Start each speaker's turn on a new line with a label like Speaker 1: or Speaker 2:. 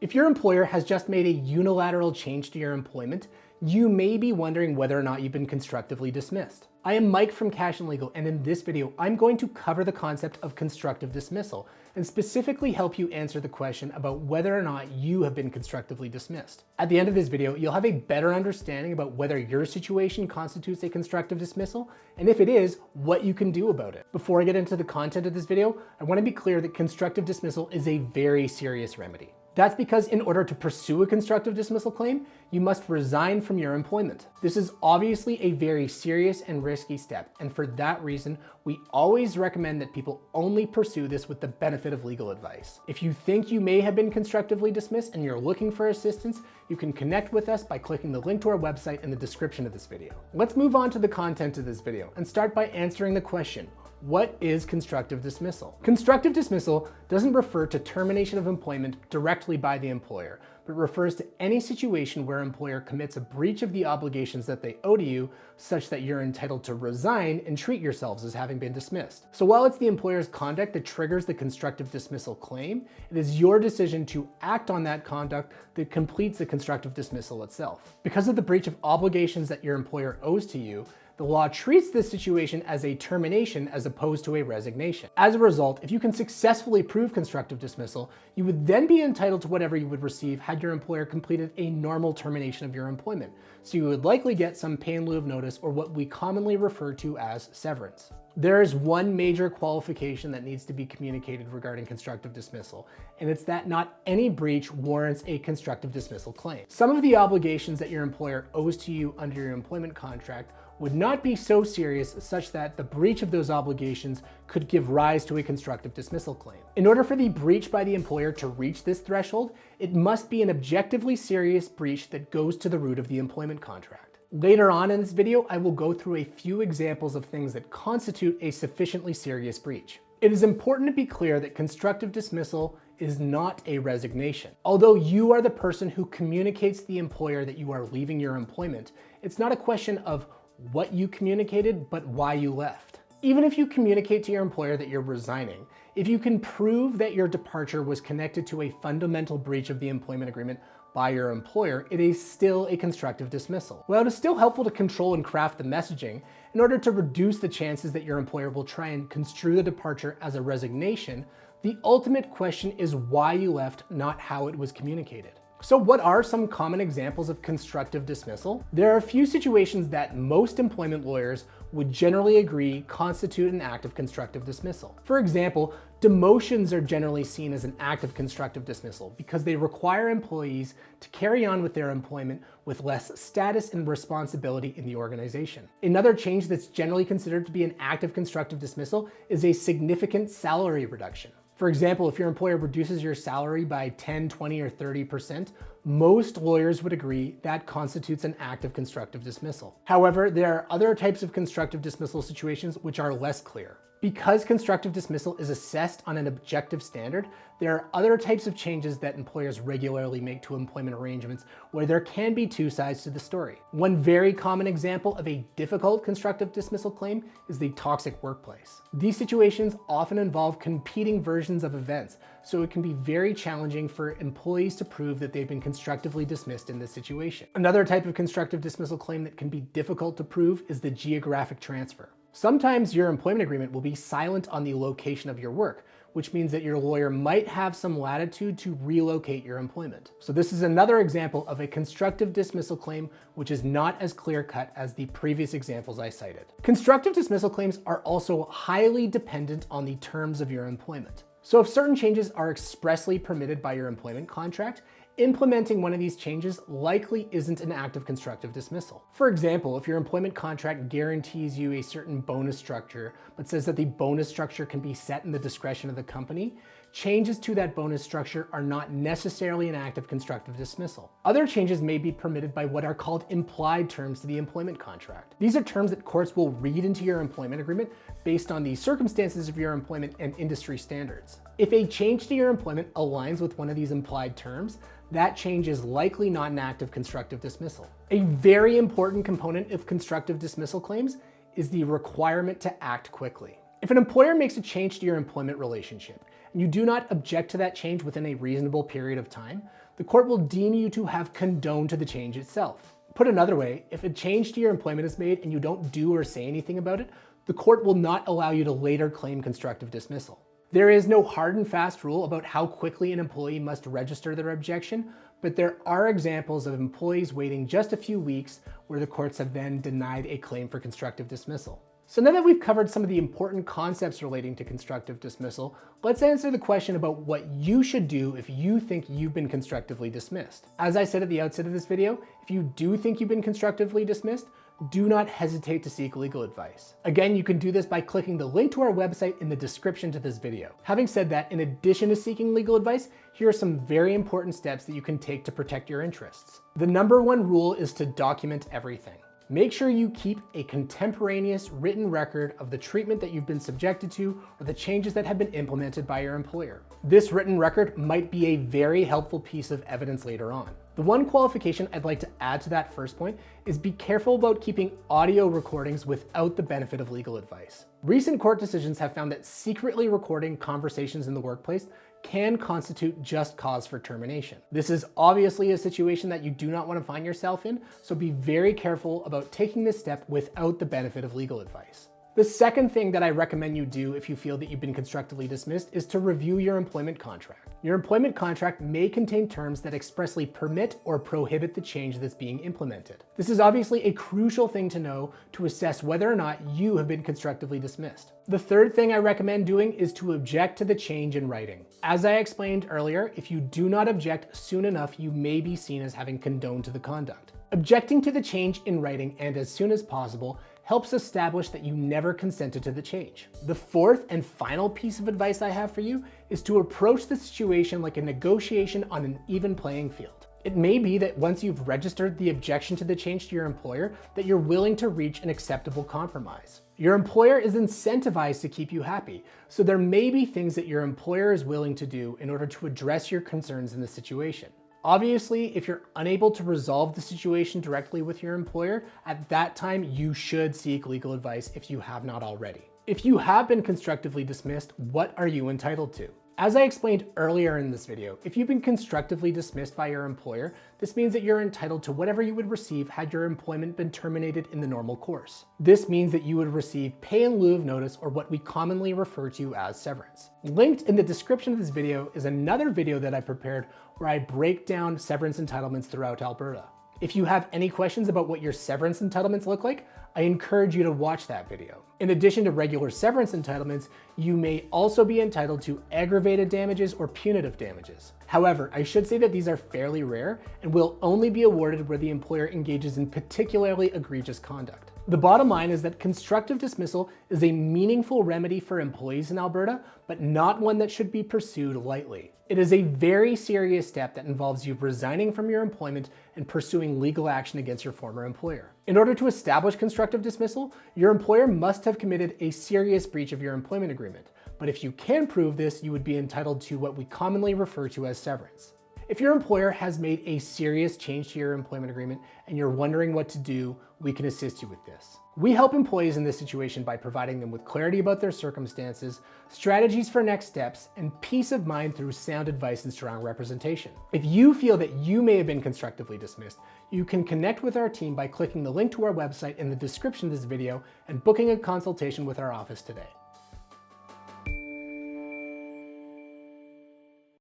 Speaker 1: If your employer has just made a unilateral change to your employment, you may be wondering whether or not you've been constructively dismissed. I am Mike from Cashion Legal, and in this video, I'm going to cover the concept of constructive dismissal and specifically help you answer the question about whether or not you have been constructively dismissed. At the end of this video, you'll have a better understanding about whether your situation constitutes a constructive dismissal, and if it is, what you can do about it. Before I get into the content of this video, I want to be clear that constructive dismissal is a very serious remedy. That's because in order to pursue a constructive dismissal claim, you must resign from your employment. This is obviously a very serious and risky step, and for that reason, we always recommend that people only pursue this with the benefit of legal advice. If you think you may have been constructively dismissed and you're looking for assistance, you can connect with us by clicking the link to our website in the description of this video. Let's move on to the content of this video and start by answering the question: what is constructive dismissal? Constructive dismissal doesn't refer to termination of employment directly by the employer, but refers to any situation where an employer commits a breach of the obligations that they owe to you, such that you're entitled to resign and treat yourselves as having been dismissed. So while it's the employer's conduct that triggers the constructive dismissal claim, it is your decision to act on that conduct that completes the constructive dismissal itself. Because of the breach of obligations that your employer owes to you, the law treats this situation as a termination as opposed to a resignation. As a result, if you can successfully prove constructive dismissal, you would then be entitled to whatever you would receive had your employer completed a normal termination of your employment. So you would likely get some pay in lieu of notice, or what we commonly refer to as severance. There is one major qualification that needs to be communicated regarding constructive dismissal, and it's that not any breach warrants a constructive dismissal claim. Some of the obligations that your employer owes to you under your employment contract would not be so serious such that the breach of those obligations could give rise to a constructive dismissal claim. In order for the breach by the employer to reach this threshold, it must be an objectively serious breach that goes to the root of the employment contract. Later on in this video, I will go through a few examples of things that constitute a sufficiently serious breach. It is important to be clear that constructive dismissal is not a resignation. Although you are the person who communicates to the employer that you are leaving your employment, it's not a question of what you communicated, but why you left. Even if you communicate to your employer that you're resigning, if you can prove that your departure was connected to a fundamental breach of the employment agreement by your employer, it is still a constructive dismissal. While it is still helpful to control and craft the messaging in order to reduce the chances that your employer will try and construe the departure as a resignation, the ultimate question is why you left, not how it was communicated. So what are some common examples of constructive dismissal? There are a few situations that most employment lawyers would generally agree constitute an act of constructive dismissal. For example, demotions are generally seen as an act of constructive dismissal because they require employees to carry on with their employment with less status and responsibility in the organization. Another change that's generally considered to be an act of constructive dismissal is a significant salary reduction. For example, if your employer reduces your salary by 10, 20, or 30%, most lawyers would agree that constitutes an act of constructive dismissal. However, there are other types of constructive dismissal situations which are less clear. Because constructive dismissal is assessed on an objective standard, there are other types of changes that employers regularly make to employment arrangements where there can be two sides to the story. One very common example of a difficult constructive dismissal claim is the toxic workplace. These situations often involve competing versions of events, so it can be very challenging for employees to prove that they've been constructively dismissed in this situation. Another type of constructive dismissal claim that can be difficult to prove is the geographic transfer. Sometimes your employment agreement will be silent on the location of your work, which means that your lawyer might have some latitude to relocate your employment. So this is another example of a constructive dismissal claim which is not as clear-cut as the previous examples I cited. Constructive dismissal claims are also highly dependent on the terms of your employment. So if certain changes are expressly permitted by your employment contract, implementing one of these changes likely isn't an act of constructive dismissal. For example, if your employment contract guarantees you a certain bonus structure, but says that the bonus structure can be set in the discretion of the company, changes to that bonus structure are not necessarily an act of constructive dismissal. Other changes may be permitted by what are called implied terms to the employment contract. These are terms that courts will read into your employment agreement based on the circumstances of your employment and industry standards. If a change to your employment aligns with one of these implied terms, that change is likely not an act of constructive dismissal. A very important component of constructive dismissal claims is the requirement to act quickly. If an employer makes a change to your employment relationship and you do not object to that change within a reasonable period of time, the court will deem you to have condoned to the change itself. Put another way, if a change to your employment is made and you don't do or say anything about it, the court will not allow you to later claim constructive dismissal. There is no hard and fast rule about how quickly an employee must register their objection, but there are examples of employees waiting just a few weeks where the courts have then denied a claim for constructive dismissal. So now that we've covered some of the important concepts relating to constructive dismissal, let's answer the question about what you should do if you think you've been constructively dismissed. As I said at the outset of this video, if you do think you've been constructively dismissed, do not hesitate to seek legal advice. Again, you can do this by clicking the link to our website in the description to this video. Having said that, in addition to seeking legal advice, here are some very important steps that you can take to protect your interests. The number one rule is to document everything. Make sure you keep a contemporaneous written record of the treatment that you've been subjected to or the changes that have been implemented by your employer. This written record might be a very helpful piece of evidence later on. The one qualification I'd like to add to that first point is be careful about keeping audio recordings without the benefit of legal advice. Recent court decisions have found that secretly recording conversations in the workplace can constitute just cause for termination. This is obviously a situation that you do not want to find yourself in, so be very careful about taking this step without the benefit of legal advice. The second thing that I recommend you do if you feel that you've been constructively dismissed is to review your employment contract. Your employment contract may contain terms that expressly permit or prohibit the change that's being implemented. This is obviously a crucial thing to know to assess whether or not you have been constructively dismissed. The third thing I recommend doing is to object to the change in writing. As I explained earlier, if you do not object soon enough, you may be seen as having condoned to the conduct. Objecting to the change in writing and as soon as possible helps establish that you never consented to the change. The fourth and final piece of advice I have for you is to approach the situation like a negotiation on an even playing field. It may be that once you've registered the objection to the change to your employer, that you're willing to reach an acceptable compromise. Your employer is incentivized to keep you happy, so there may be things that your employer is willing to do in order to address your concerns in the situation. Obviously, if you're unable to resolve the situation directly with your employer, at that time you should seek legal advice if you have not already. If you have been constructively dismissed, what are you entitled to? As I explained earlier in this video, if you've been constructively dismissed by your employer, this means that you're entitled to whatever you would receive had your employment been terminated in the normal course. This means that you would receive pay in lieu of notice, or what we commonly refer to as severance. Linked in the description of this video is another video that I prepared where I break down severance entitlements throughout Alberta. If you have any questions about what your severance entitlements look like, I encourage you to watch that video. In addition to regular severance entitlements, you may also be entitled to aggravated damages or punitive damages. However, I should say that these are fairly rare and will only be awarded where the employer engages in particularly egregious conduct. The bottom line is that constructive dismissal is a meaningful remedy for employees in Alberta, but not one that should be pursued lightly. It is a very serious step that involves you resigning from your employment and pursuing legal action against your former employer. In order to establish constructive dismissal, your employer must have committed a serious breach of your employment agreement. But if you can prove this, you would be entitled to what we commonly refer to as severance. If your employer has made a serious change to your employment agreement and you're wondering what to do, we can assist you with this. We help employees in this situation by providing them with clarity about their circumstances, strategies for next steps, and peace of mind through sound advice and strong representation. If you feel that you may have been constructively dismissed, you can connect with our team by clicking the link to our website in the description of this video and booking a consultation with our office today.